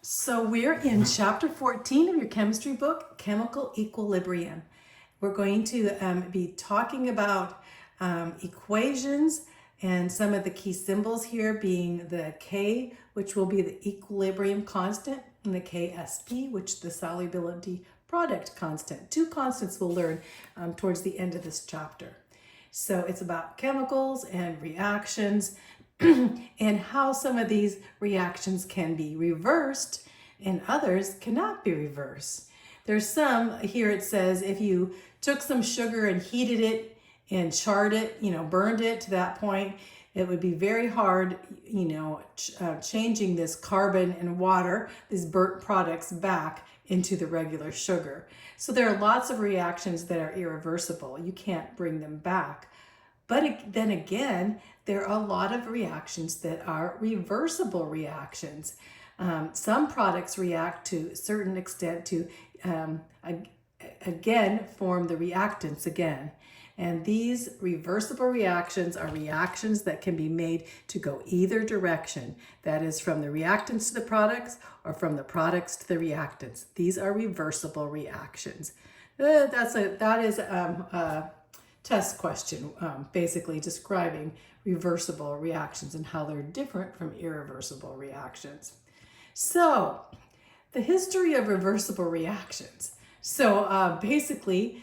So we're in chapter 14 of your chemistry book, Chemical Equilibrium. We're going to be talking about equations and some of the key symbols here being the K, which will be the equilibrium constant, and the KSP, which is the solubility product constant. Two constants we'll learn towards the end of this chapter. So it's about chemicals and reactions and how some of these reactions can be reversed and others cannot be reversed. There's some, here it says, if you took some sugar and heated it and charred it, burned it to that point, it would be very hard, changing this carbon and water, these burnt products, back into the regular sugar. So there are lots of reactions that are irreversible. You can't bring them back. But then again, there are a lot of reactions that are reversible reactions. Some products react to a certain extent to, again, form the reactants again. And these reversible reactions are reactions that can be made to go either direction. That is from the reactants to the products or from the products to the reactants. These are reversible reactions. That is a test question, basically describing reversible reactions and how they're different from irreversible reactions. So, the history of reversible reactions. So basically,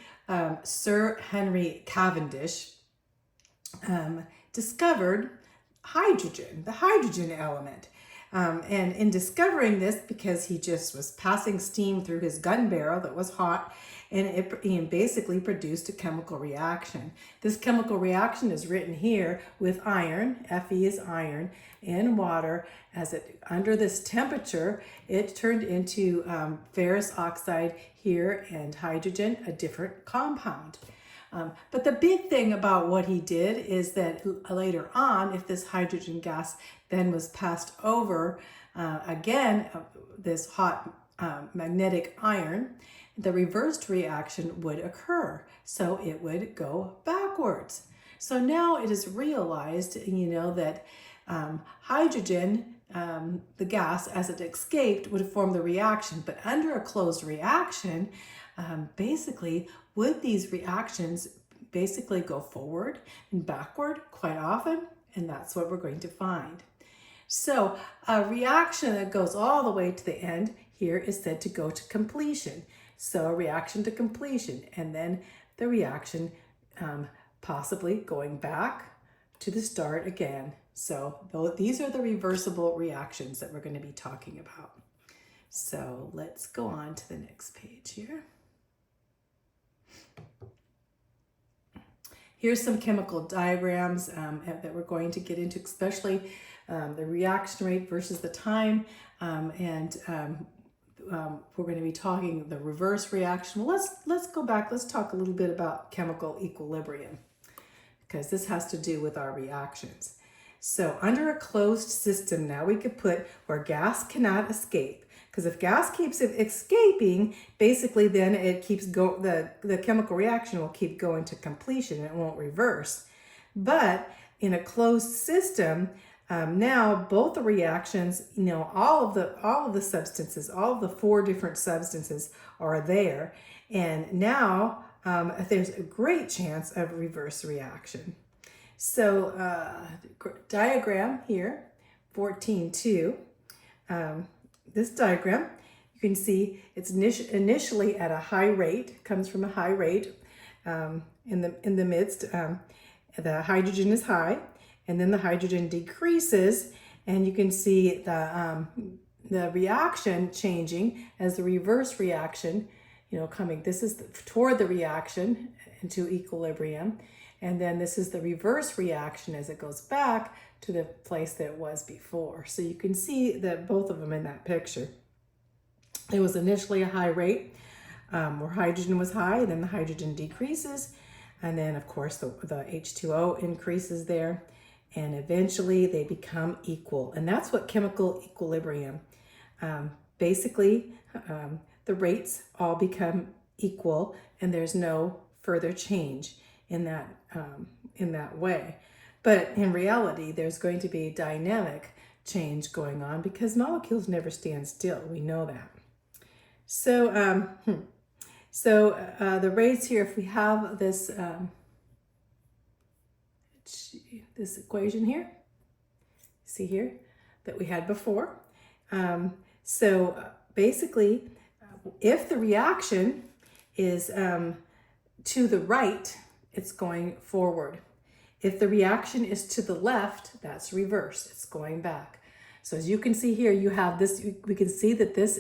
Sir Henry Cavendish discovered hydrogen, the hydrogen element. And in discovering this, because he just was passing steam through his gun barrel that was hot, and it basically produced a chemical reaction. This chemical reaction is written here with iron, Fe is iron, and water. As it under this temperature, it turned into ferrous oxide here and hydrogen, a different compound. But the big thing about what he did is that later on, if this hydrogen gas then was passed over, this hot magnetic iron, the reversed reaction would occur. So it would go backwards. So now it is realized, that hydrogen, the gas, as it escaped, would form the reaction. But under a closed reaction, basically, would these reactions basically go forward and backward quite often? And that's what we're going to find. So a reaction that goes all the way to the end here is said to go to completion. So a reaction to completion, and then the reaction possibly going back to the start again. So these are the reversible reactions that we're going to be talking about. So let's go on to the next page here. Here's some chemical diagrams that we're going to get into, especially the reaction rate versus the time, we're going to be talking the reverse reaction. Well, let's go back. Let's talk a little bit about chemical equilibrium, because this has to do with our reactions. So under a closed system, now we could put where gas cannot escape. Because if gas keeps escaping, basically then it keeps the chemical reaction will keep going to completion. It won't reverse. But in a closed system, now both the reactions, all of the substances, all of the 4 different substances are there, and now there's a great chance of reverse reaction. So diagram here, 14.2. This diagram, you can see it's initially at a high rate, comes from a high rate in the midst. The hydrogen is high, and then the hydrogen decreases, and you can see the reaction changing as the reverse reaction, coming. This is toward the reaction into equilibrium, and then this is the reverse reaction as it goes back to the place that it was before. So you can see that both of them in that picture. It was initially a high rate where hydrogen was high, and then the hydrogen decreases, and then of course the H2O increases there, and eventually they become equal. And that's what chemical equilibrium. Basically, the rates all become equal, and there's no further change in that way. But in reality, there's going to be dynamic change going on because molecules never stand still. We know that. So, the rates here, if we have this, this equation here, see here, that we had before. Basically, if the reaction is to the right, it's going forward. If the reaction is to the left, that's reverse, it's going back. So as you can see here, you have this, we can see that this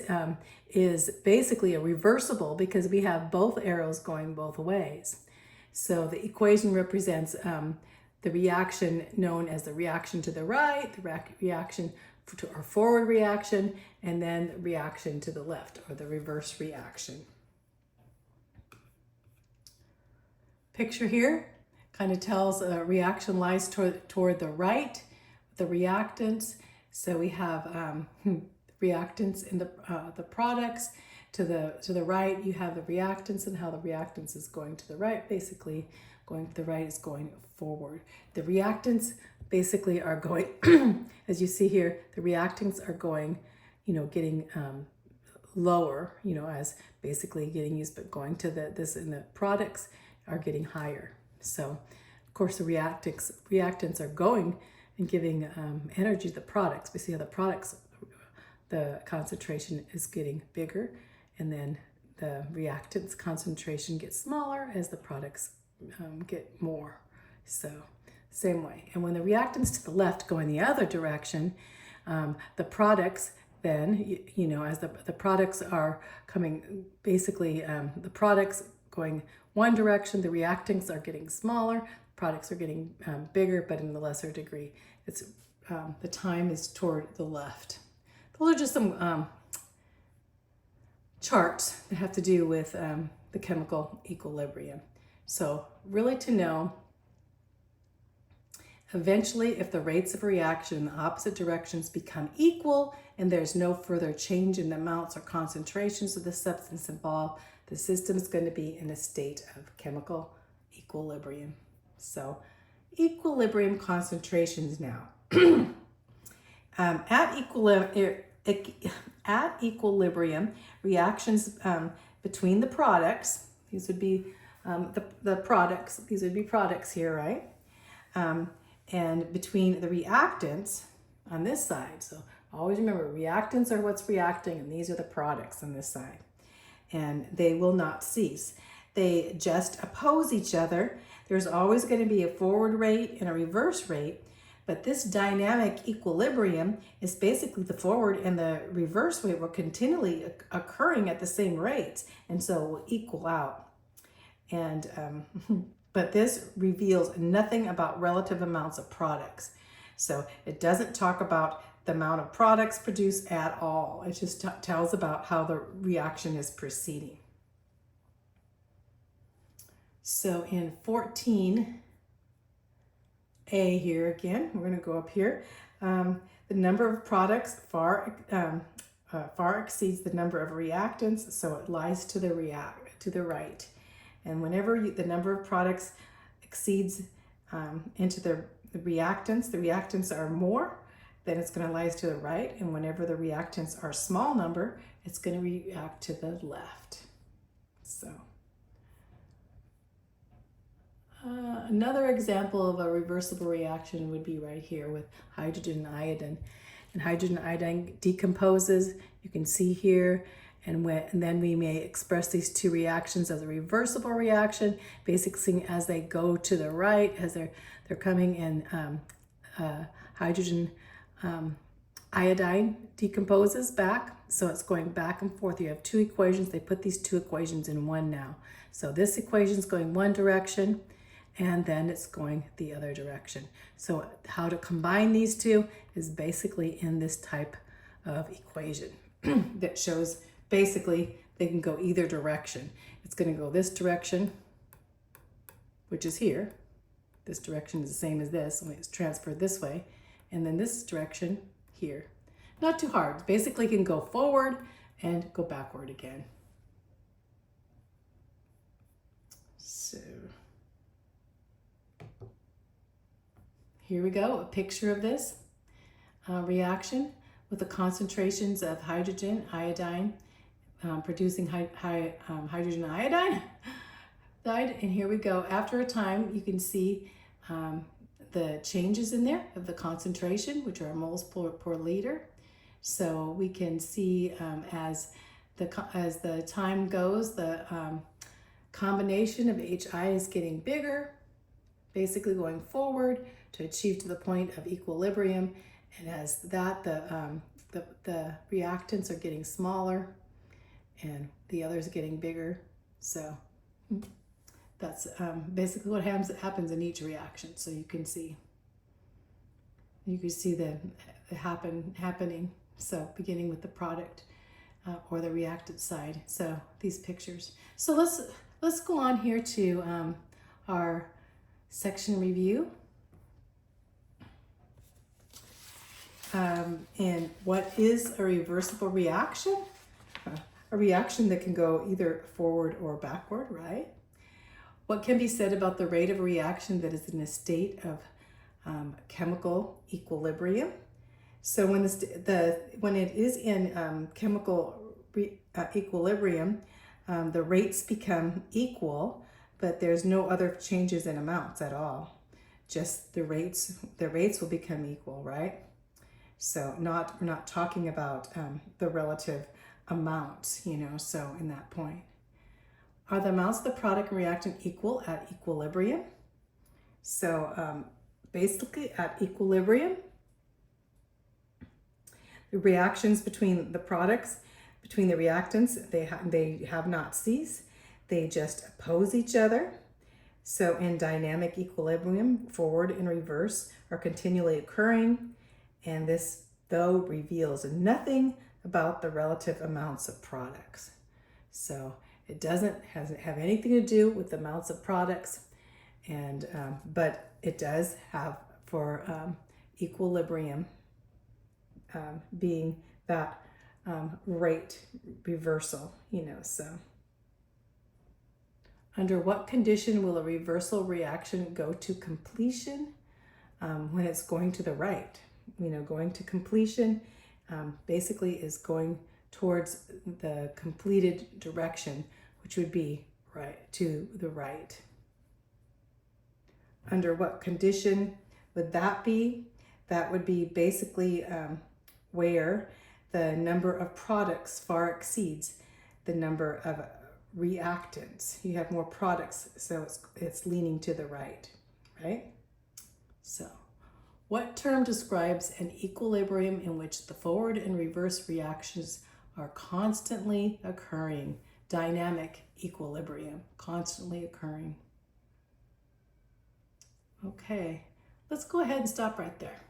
is basically a reversible because we have both arrows going both ways. So the equation represents the reaction known as the reaction to the right, the reaction to our forward reaction, and then reaction to the left, or the reverse reaction. Picture here kind of tells a reaction lies toward the right, the reactants. So we have reactants in the products. To the right, you have the reactants and how the reactants is going to the right. Basically, going to the right is going forward. The reactants basically are going, as you see here, the reactants are going, getting lower, as basically getting used, but going to this, and the products are getting higher. So, of course, the reactants are going and giving energy to the products. We see how the products, the concentration is getting bigger, and then the reactants concentration gets smaller as the products get more. So same way. And when the reactants to the left go in the other direction, the products then, as the products are coming, basically the products going one direction, the reactants are getting smaller, products are getting bigger, but in a lesser degree. It's the time is toward the left. Those are just some charts that have to do with the chemical equilibrium. So really to know, eventually if the rates of reaction in the opposite directions become equal and there's no further change in the amounts or concentrations of the substance involved, the system is going to be in a state of chemical equilibrium. So equilibrium concentrations now. At equilibrium, reactions between the products, these would be the products, these would be products here, right? And between the reactants on this side. So always remember, reactants are what's reacting, and these are the products on this side. And they will not cease. They just oppose each other. There's always going to be a forward rate and a reverse rate, but this dynamic equilibrium is basically the forward and the reverse rate were continually occurring at the same rates, and so it will equal out. And but this reveals nothing about relative amounts of products. So it doesn't talk about the amount of products produced at all. It just tells about how the reaction is proceeding. So in 14A here again, we're going to go up here. The number of products far exceeds the number of reactants, so it lies to the right. And whenever the number of products exceeds into the reactants are more, then it's going to lie to the right. And whenever the reactants are a small number, it's going to react to the left. So another example of a reversible reaction would be right here with hydrogen and iodine. And hydrogen and iodine decomposes, you can see here. And then we may express these two reactions as a reversible reaction, basically as they go to the right, as they're coming in, hydrogen iodine decomposes back, so it's going back and forth. You have two equations. They put these two equations in one now. So this equation is going one direction, and then it's going the other direction. So how to combine these two is basically in this type of equation that shows basically they can go either direction. It's going to go this direction, which is here. This direction is the same as this, only it's transferred this way. And then this direction here. Not too hard. Basically, you can go forward and go backward again. So here we go, a picture of this. reaction with the concentrations of hydrogen, iodine, producing hydrogen iodine. And here we go. After a time, you can see the changes in there of the concentration, which are moles per liter. So we can see as the time goes, the combination of HI is getting bigger, basically going forward to achieve to the point of equilibrium. And as that, the reactants are getting smaller and the others getting bigger. So that's basically what happens in each reaction. So you can see the happening. So beginning with the product or the reactant side. So these pictures. So let's go on here to our section review. And what is a reversible reaction? A reaction that can go either forward or backward, right? What can be said about the rate of a reaction that is in a state of chemical equilibrium? So when it is in chemical equilibrium, the rates become equal, but there's no other changes in amounts at all. Just the rates will become equal, right? So we're not talking about the relative amounts, so in that point. Are the amounts of the product and reactant equal at equilibrium? So basically at equilibrium, the reactions between the products, between the reactants, they have not ceased. They just oppose each other. So in dynamic equilibrium, forward and reverse are continually occurring. And this, though, reveals nothing about the relative amounts of products. So it hasn't have anything to do with the amounts of products, and but it does have for equilibrium being that rate reversal, so. Under what condition will a reversal reaction go to completion? When it's going to the right. Going to completion basically is going towards the completed direction, which would be right to the right. Under what condition would that be? That would be basically where the number of products far exceeds the number of reactants. You have more products, so it's leaning to the right, right? So, what term describes an equilibrium in which the forward and reverse reactions are constantly occurring? Dynamic equilibrium, constantly occurring. Okay, let's go ahead and stop right there.